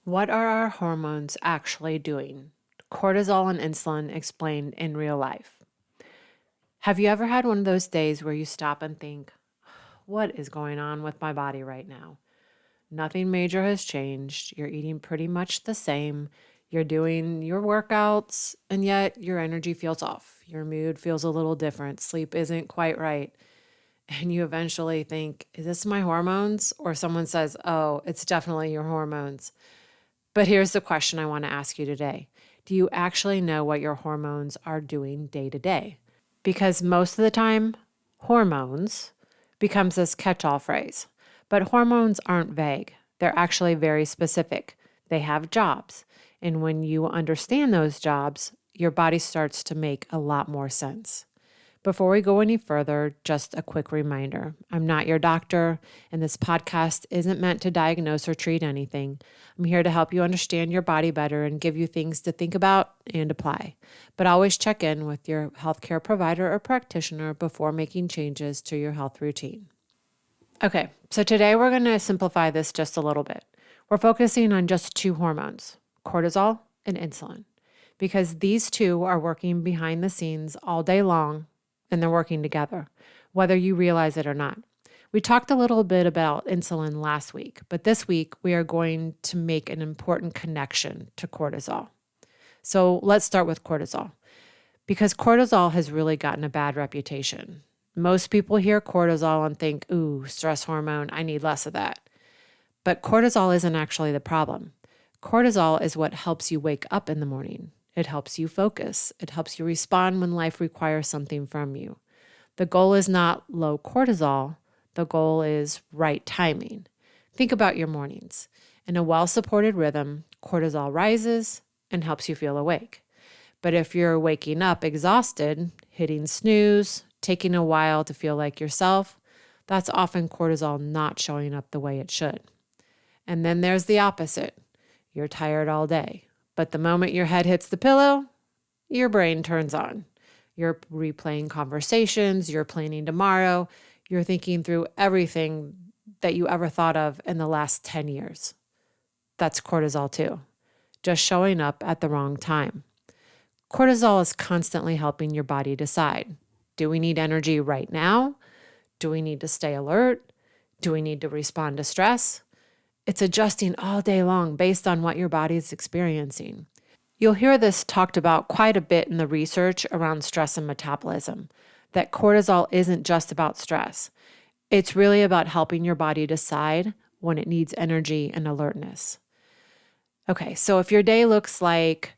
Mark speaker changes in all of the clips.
Speaker 1: What are our hormones actually doing? Cortisol and insulin explained in real life. Have you ever had one of those days where you stop and think, what is going on with my body right now? Nothing major has changed. You're eating pretty much the same. You're doing your workouts, and yet your energy feels off. Your mood feels a little different. Sleep isn't quite right. And you eventually think, is this my hormones? Or someone says, oh, it's definitely your hormones. But here's the question I want to ask you today. Do you actually know what your hormones are doing day to day? Because most of the time, hormones becomes this catch-all phrase. But hormones aren't vague. They're actually very specific. They have jobs. And when you understand those jobs, your body starts to make a lot more sense. Before we go any further, just a quick reminder. I'm not your doctor, and this podcast isn't meant to diagnose or treat anything. I'm here to help you understand your body better and give you things to think about and apply. But always check in with your healthcare provider or practitioner before making changes to your health routine. Okay, so today we're going to simplify this just a little bit. We're focusing on just two hormones, cortisol and insulin, because these two are working behind the scenes all day long, and they're working together, whether you realize it or not. We talked a little bit about insulin last week, but this week we are going to make an important connection to cortisol. So let's start with cortisol, because cortisol has really gotten a bad reputation. Most people hear cortisol and think, ooh, stress hormone, I need less of that. But cortisol isn't actually the problem. Cortisol is what helps you wake up in the morning. It helps you focus. It helps you respond when life requires something from you. The goal is not low cortisol. The goal is right timing. Think about your mornings. In a well-supported rhythm, cortisol rises and helps you feel awake. But if you're waking up exhausted, hitting snooze, taking a while to feel like yourself, that's often cortisol not showing up the way it should. And then there's the opposite. You're tired all day. But the moment your head hits the pillow, your brain turns on. You're replaying conversations, you're planning tomorrow, you're thinking through everything that you ever thought of in the last 10 years. That's cortisol too, just showing up at the wrong time. Cortisol is constantly helping your body decide, do we need energy right now? Do we need to stay alert? Do we need to respond to stress? It's adjusting all day long based on what your body is experiencing. You'll hear this talked about quite a bit in the research around stress and metabolism, that cortisol isn't just about stress. It's really about helping your body decide when it needs energy and alertness. Okay, so if your day looks like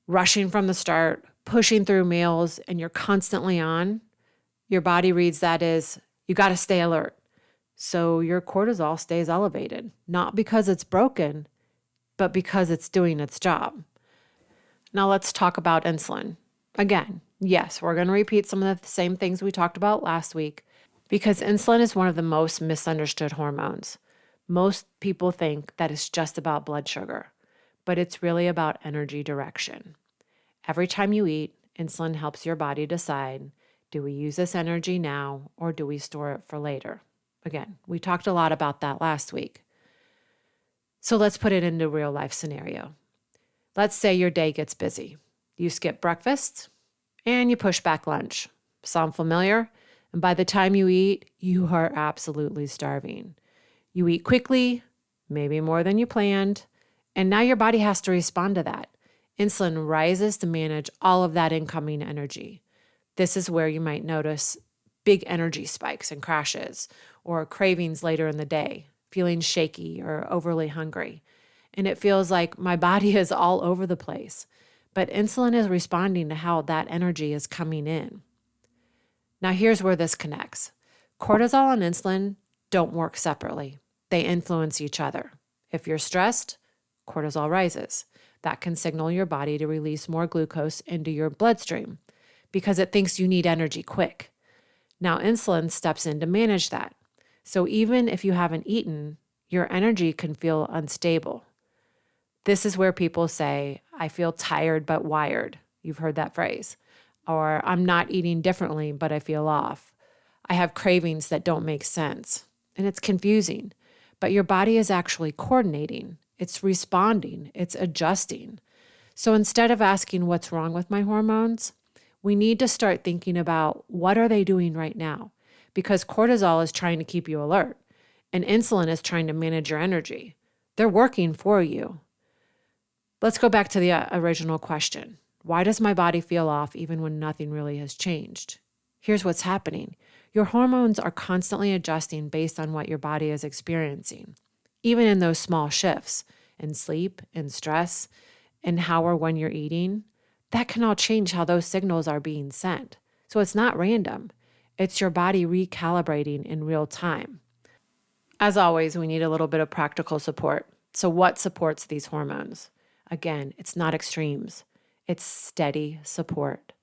Speaker 1: rushing from the start, pushing through meals, and you're constantly on, your body reads that as you got to stay alert. So your cortisol stays elevated, not because it's broken, but because it's doing its job. Now let's talk about insulin. Again, yes, we're going to repeat some of the same things we talked about last week because insulin is one of the most misunderstood hormones. Most people think that it's just about blood sugar, but it's really about energy direction. Every time you eat, insulin helps your body decide, do we use this energy now or do we store it for later? Again, we talked a lot about that last week. So let's put it into a real life scenario. Let's say your day gets busy. You skip breakfast and you push back lunch. Sound familiar? And by the time you eat, you are absolutely starving. You eat quickly, maybe more than you planned, and now your body has to respond to that. Insulin rises to manage all of that incoming energy. This is where you might notice big energy spikes and crashes, or cravings later in the day, feeling shaky or overly hungry. And it feels like my body is all over the place. But insulin is responding to how that energy is coming in. Now here's where this connects. Cortisol and insulin don't work separately. They influence each other. If you're stressed, cortisol rises. That can signal your body to release more glucose into your bloodstream because it thinks you need energy quick. Now insulin steps in to manage that. So even if you haven't eaten, your energy can feel unstable. This is where people say, I feel tired but wired. You've heard that phrase. Or I'm not eating differently, but I feel off. I have cravings that don't make sense. And it's confusing. But your body is actually coordinating. It's responding, it's adjusting. So instead of asking what's wrong with my hormones, we need to start thinking about what are they doing right now? Because cortisol is trying to keep you alert and insulin is trying to manage your energy. They're working for you. Let's go back to the original question. Why does my body feel off even when nothing really has changed? Here's what's happening. Your hormones are constantly adjusting based on what your body is experiencing, even in those small shifts in sleep, in stress, in how or when you're eating. That can all change how those signals are being sent. So it's not random. It's your body recalibrating in real time. As always, we need a little bit of practical support. So what supports these hormones? Again, it's not extremes. It's steady support.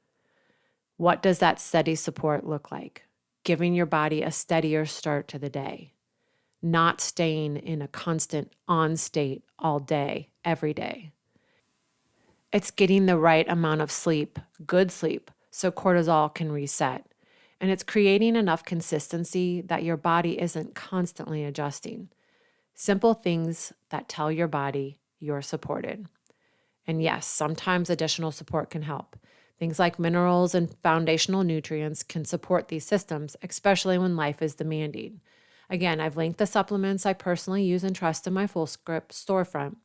Speaker 1: What does that steady support look like? Giving your body a steadier start to the day, not staying in a constant on state all day, every day. It's getting the right amount of sleep, good sleep, so cortisol can reset. And it's creating enough consistency that your body isn't constantly adjusting. Simple things that tell your body you're supported. And yes, sometimes additional support can help. Things like minerals and foundational nutrients can support these systems, especially when life is demanding. Again, I've linked the supplements I personally use and trust in my Fullscript storefront.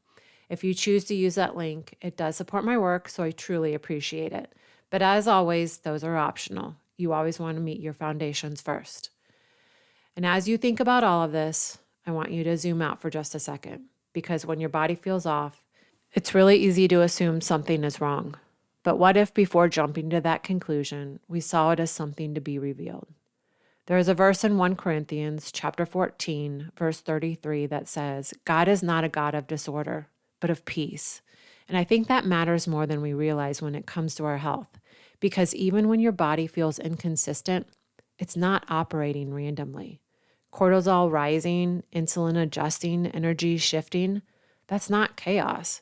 Speaker 1: If you choose to use that link, it does support my work, so I truly appreciate it. But as always, those are optional. You always want to meet your foundations first. And as you think about all of this, I want you to zoom out for just a second, because when your body feels off, it's really easy to assume something is wrong. But what if before jumping to that conclusion, we saw it as something to be revealed? There is a verse in 1 Corinthians chapter 14, verse 33 that says, God is not a God of disorder, but of peace. And I think that matters more than we realize when it comes to our health, because even when your body feels inconsistent, it's not operating randomly. Cortisol rising, insulin adjusting, energy shifting, that's not chaos.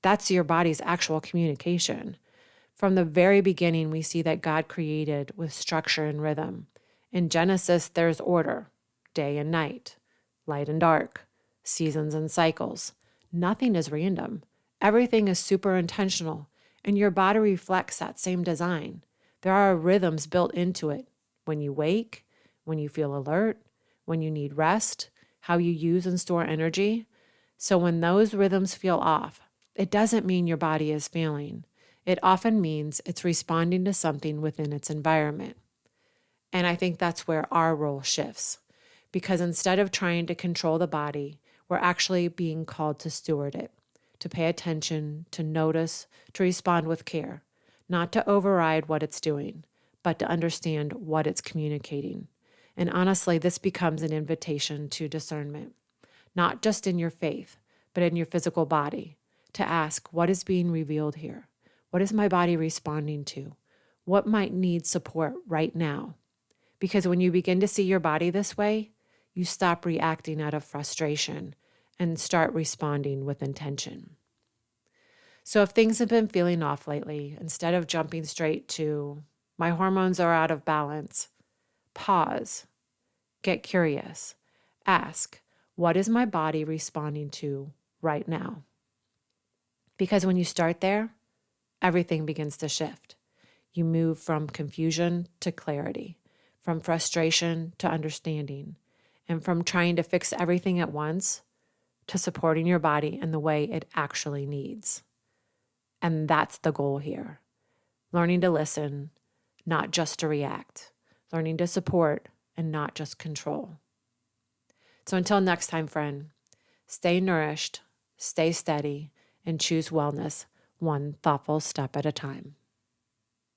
Speaker 1: That's your body's actual communication. From the very beginning, we see that God created with structure and rhythm. In Genesis, there's order, day and night, light and dark, seasons and cycles. Nothing is random. Everything is super intentional, and your body reflects that same design. There are rhythms built into it. When you wake, when you feel alert, when you need rest, how you use and store energy. So when those rhythms feel off, it doesn't mean your body is failing. It often means it's responding to something within its environment. And I think that's where our role shifts. Because instead of trying to control the body, we're actually being called to steward it, to pay attention, to notice, to respond with care, not to override what it's doing, but to understand what it's communicating. And honestly, this becomes an invitation to discernment, not just in your faith, but in your physical body, to ask, what is being revealed here? What is my body responding to? What might need support right now? Because when you begin to see your body this way, you stop reacting out of frustration and start responding with intention. So if things have been feeling off lately, instead of jumping straight to, my hormones are out of balance, pause, get curious, ask, what is my body responding to right now? Because when you start there, everything begins to shift. You move from confusion to clarity, from frustration to understanding, and from trying to fix everything at once to supporting your body in the way it actually needs. And that's the goal here. Learning to listen, not just to react. Learning to support and not just control. So until next time, friend, stay nourished, stay steady, and choose wellness one thoughtful step at a time.